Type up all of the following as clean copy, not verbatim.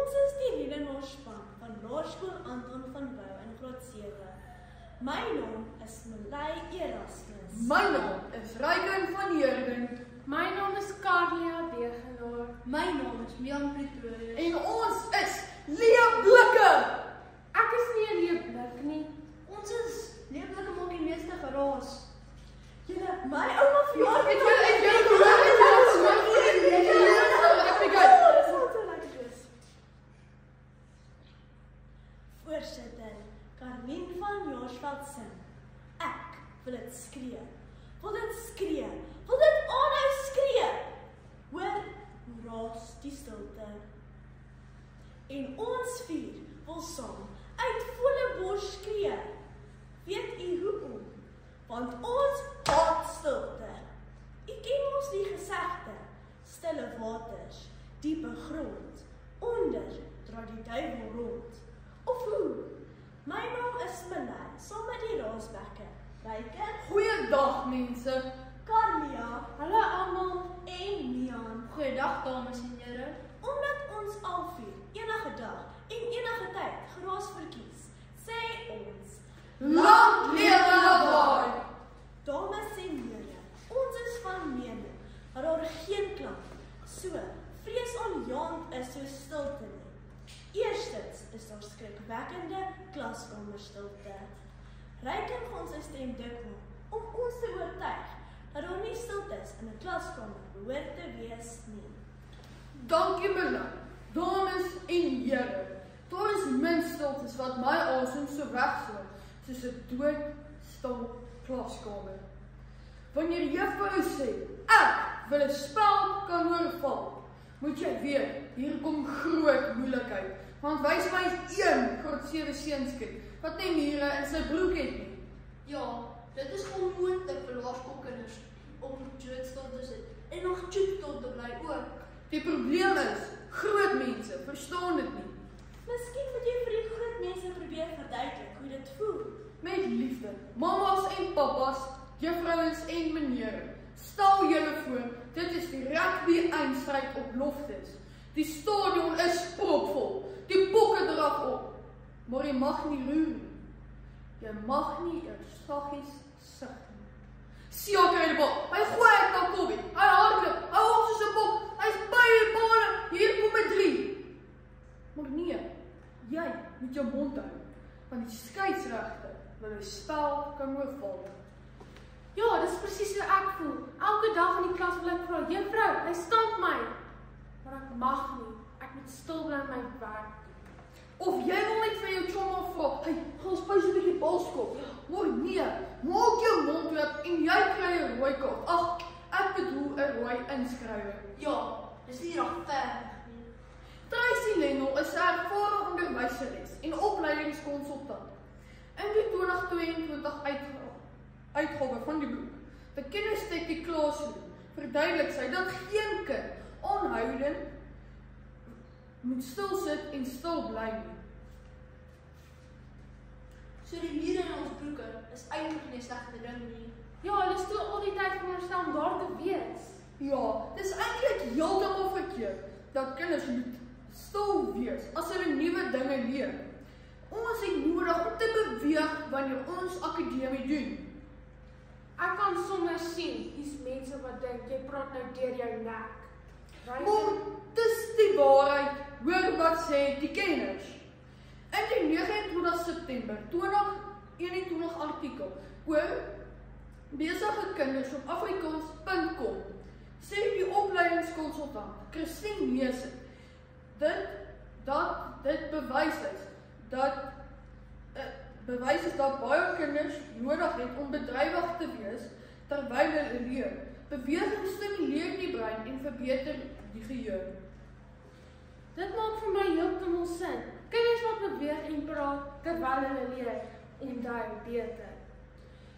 Ons is die Liedenaar-span van Laerskool Anton van Wyl in graad 7. My naam is Melay Erasmus. My naam is Ryken van Heerden. My naam is Carlia Degenaar. My naam is Mian Pretorius. En ons is Leeublikke. Ek is nie 'n leeublik nie. Ons is leeublikke maak die meeste geraas. Julle, my ouma verjaar Het jy gehoor? Voorsitter, Carmien van Jaarsveld sing. Ek wil dit skree. Wil dit skree. Wil dit aanhou skree. Hoor hoe raas die stilte. En ons vier wil saam uit volle bors skree. Weet u hoekom? Want ons haat stilte. U ken ons die gesegde, stille waters, diepe grond, onder dra die duiwel rond. Of hoe? My naam is Melay, saam met die raasbekke. Ryken, Goeiedag mense. Carlia Hallo almal. en Mian. Goeiedag dames en here. Omdat ons al vier enige dag en enige tyd geraas verkies, sê ons, Lang lewe Lawaai. dames en here, ons is van mening dat daar geen klank so vreesaanjaend is so stilte nie. Eerstens is daar skrikwekkende klaskamerstilte. Ryken vir ons 'n stem dik maak om ons te oortuig dat daar nie stiltes in 'n klaskamer behoort te wees nie. Dankie Melay. Dames en here. Daar is min stiltes wat my asem so wegsloop soos 'n doodstil klaskamer. Wanneer juffrou sê, ek wil 'n speld kan oorval, moet jy weet, hier kom groot moeilikheid. Want wys my een graad 7 seunskind wat nie mure in sy broek het nie. Ja, dit is onmoontlik vir laerskoolkinders om doodstil te sit en nog choop te bly ook. Die probleem is, groot mense verstaan dit nie. Miskien moet jy vir die groot mense probeer verduidelik hoe dit voel. Met liefde, mamas en papas, juffrouens en menere, stel julle voor, dit is die rugby-eindstryd op Loftus. Die stadion is propvol, die bokke draf op, maar jy mag nie roer nie. Jy mag nie eers saggies sug nie. Sia kry die bal, hy gooi uit na Kobbie, hy hardloop, hy hop soos 'n bok, hy is by die bale, hier kom 'n 3. Maar nee, jy moet jou mond hou, want die skeieregter wil 'n spel kan oorval. Ja, dis presies hoe ek voel. Elke dag in die klas wil ek vra, juffrou, hy stamp my. Maar ek mag nie. Ek moet stil bly in my werk. Of jy wil net vir jou chomma vra, hey, gaan ons pauze 'n bietjie bal skop. Maar nee, maak jou mond oop en jy kry 'n rooi kaart. Ag, ek bedoel 'n rooi inskrywing. Ja, dis nie regverdig nie. Tracy Lennel is 'n ervare onderwyseres en opleidingskonsultant. In die 2022 uitgawe van die boek, The Kinesthetic Classroom, verduidelik sy dat geen kind aanhoudend moet stil sit en stil bly nie. So die mure in ons broeke is eintlik nie 'n slegte ding nie. Ja, hulle is toe al die tyd veronderstel om daar te wees. Ja, dis eintlik heeltemal verkeerd dat kinders moet stil wees as hulle nuwe dinge leer. Ons het nodig om te beweeg wanneer ons akademie doen. Ek kan sommer sien, hier's mense wat dink jy praat nou deur jou nek. Maar dis die waarheid, hoor wat sê die kenners. In die 29 September 2021 artikel oor besige kinders op Afrikaans.com sê die opleidingskonsultant Christine Meese dat dit bewys is dat baie kinders nodig het om bedrywig te wees terwyl hulle leer. Beweging stimuleer die brein en verbeter die geheue. Dit maak vir my heeltemal sin. Kinders wat beweeg en praat terwyl hulle leer, onthou beter.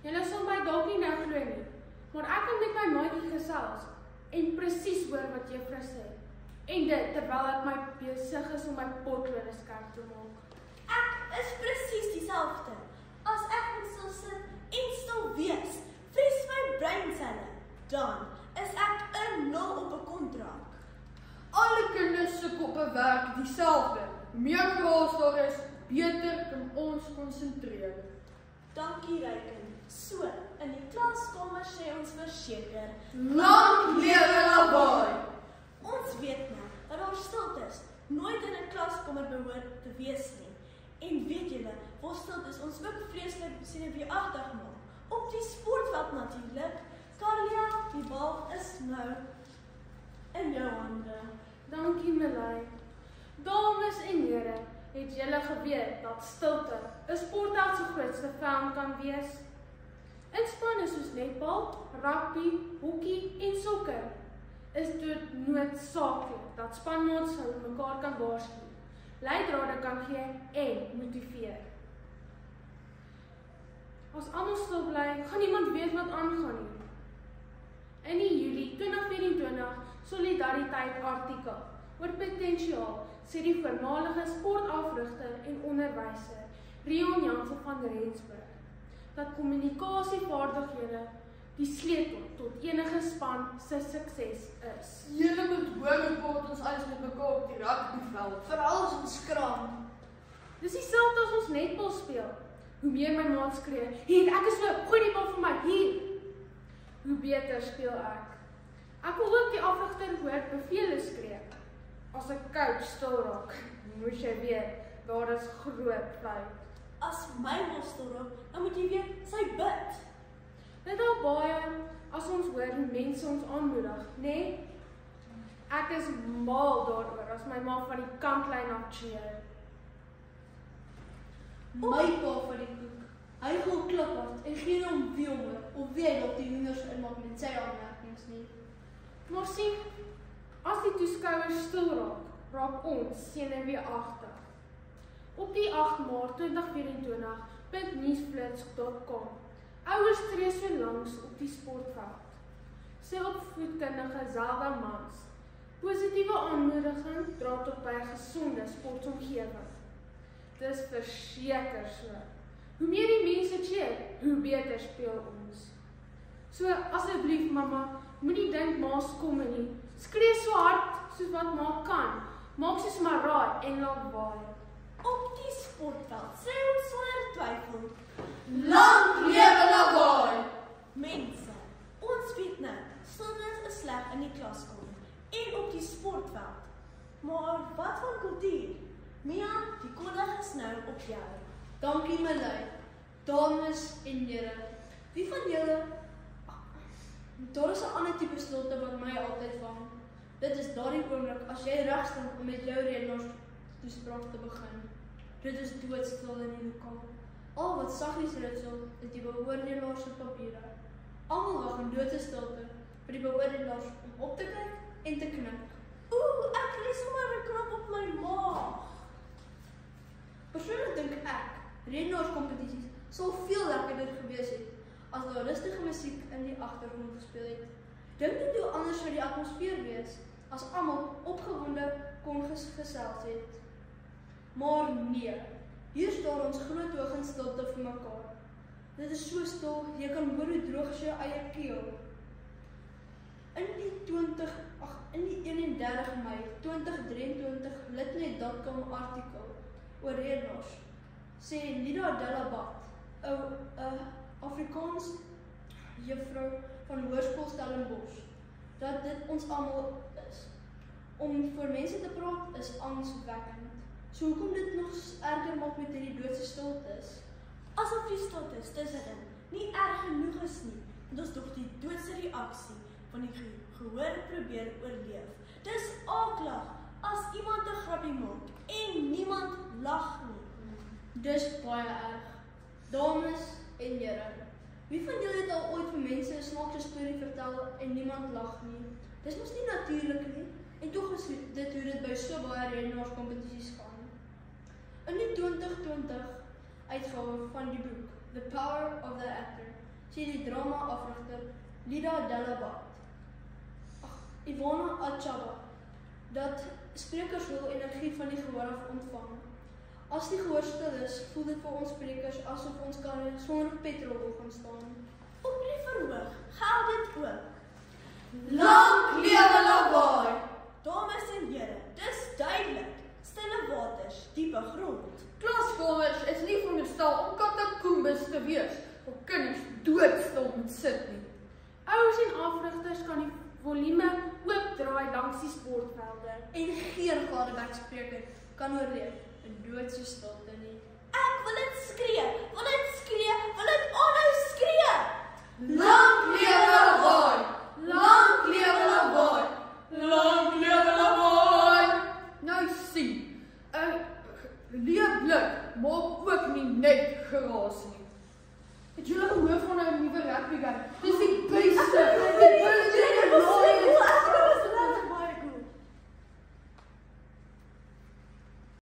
Julle sal my dalk nie nou glo nie, maar ek kan met my maatjie gesels en presies hoor wat juffrou sê. En dit terwyl ek my besig is om my potlode skerp te maak. Ek is presies dieselfde. As ek moet stil sit en stil wees, vries my breinselle, dan is ek 'n 0 op 'n kontrak. Alle kinders se koppe werk dieselfde. Hoe meer geraas daar is, beter kan ons konsentreer. Dankie Ryken. So, in die klaskamer sê ons verseker, Lang lewe Lawaai! ons weet nou dat daar stiltes nooit in 'n klaskamer behoort te wees nie. En weet julle, waar stiltes ons ook vreeslik senuweeagtig maak. Op die sportveld natuurlik. Carlia, die bal is nou in jou hande. Dankie Milay. Dames en here, het julle geweet dat stilte 'n sportveld se grootste vyand kan wees? In spanne soos netbal, rugby, hokkie en sokker is dit noodsaaklik dat spanmaats hulle mekaar kan waarsku, leidrade kan gee en motiveer. As almal stil bly, gaan niemand weet wat aangaan nie. In die Julie 2024 solidariteit artikel oor potensiaal sê die voormalige sportafrigter en onderwyser Rion Jansen van Rensburg dat kommunikasievaardighede die sleutel tot enige span se sukses is. Julle moet hoor hoe praat ons alles met mekaar op die rugbyveld. Veral as ons skraam. Dis dieselfde as ons netbal speel. Hoe meer my maat skree, hier, ek is so, gooi die bal vir my, hier. Hoe beter speel ek. Ek wil ook die afrigter hoor bevele skree. As 'n coach stil raak, moes jy weet, daar is groot fout. As my bal stil raak, dan moet jy weet, sy bid. Dit al baie as ons hoor hoe mense ons aanmoedig, nê? Ek is mal daaroor as my ma van die kantlyn af cheer. My pa van die koek. Hy gou kliphard en geen om wie honger of wie hy dalk die hoenders inmaak met sy aanmerkings nie. Maar sien, as die toeskouers stil raak, raak ons senuweeagtig. Op die 8 Maart 2024 vind nuusflits.com ouers tree so langs op die sportveld. Sê opvoedkundige Zelda Mans, positiewe aanmoediging dra tot by 'n gesonde sportomgewing. Dis verseker so. Hoe meer die mense cheer, hoe beter speel ons. So asseblief mamma, moenie dink ma's kom nie. Skree so hard soos wat ma kan. Maak soos maar raai en laat waai. Op die sportveld sê ons sonder twyfel, Lang lewe Lawaai! mense, ons weet nou, stiltes is sleg in die klaskamer en op die sportveld. Maar wat van kultuur? Mia, die kondig is nou op jou. Dankie Milay. Dames en here. Wie van julle daar is 'n ander tipe stilte wat my altyd vang. Dit is daardie oomblik as jy reg staan om met jou redenaarstoespraak te begin. Dit is doodstil in die lokaal. Al wat saggies ritsel is die beoordelaar se papiere. Almal wag in doodstilte vir die beoordelaars om op te kyk en te knik. Ek lees sommer 'n knop op my maag. Persoonlik dink ek, redenaarskompetisies sal veel lekkerder gewees het as daar rustige musiek in die agtergrond gespeel het. Dink net hoe anders sou die atmosfeer wees as almal opgewonde kon gesels het. Maar nee, hier staan ons groot oog in stilte vir mekaar. Dit is so stil, jy kan hoor hoe droog is jou eie keel. In die 31 Mei 2023 Litnet.com artikel oor redenaars sê Lida Delabat, 'n Afrikaans juffrou van Hoërskool Stellenbosch, dat dit ons almal is. Om voor mense te praat is angswekkend. So hoekom dit nog erger maak met hierdie doodse stiltes? Asof die stiltes tussenin nie erg genoeg is nie, het ons tog die doodse reaksie van die gehoor probeer oorleef. Dis aklag as iemand 'n grappie maak en niemand lag nie. Dis baie erg. Dames en here, wie van julle het al ooit vir mense 'n snaakse storie vertel en niemand lag nie? Dis mos nie natuurlik nie. En tog is dit hoe dit by so baie redenaarskompetisies gaan. In die 2020 uitgawe van die boek The Power of the Actor sê die drama-afrigter Lida Delabat, Ivana Achaba, dat sprekers hul energie van die gehoor af ontvang. As die gehoor stil is, voel dit vir ons sprekers asof ons karre sonder petrol wil gaan staan. Op die verhoog geld dit ook. Lang lewe Lawaai! Dames en here, dis duidelik. stel om katakombes te wees, waar kinders doodstil moet sit nie. Ouers en afrigters kan die volume oopdraai langs die sportvelde. En geen Gladebek-spreker kan oorleef 'n doodse stilte nie. Ek wil dit skree, wil dit skree, wil dit aanhou skree. Lang lewe Lawaai! Lang lewe Lawaai! Lang lewe Lawaai! Nou sien, 'n leeblik maak ook nie net geraas nie. Het julle gehoor van 'n nuwe rugby game? Dis die beste. Dit is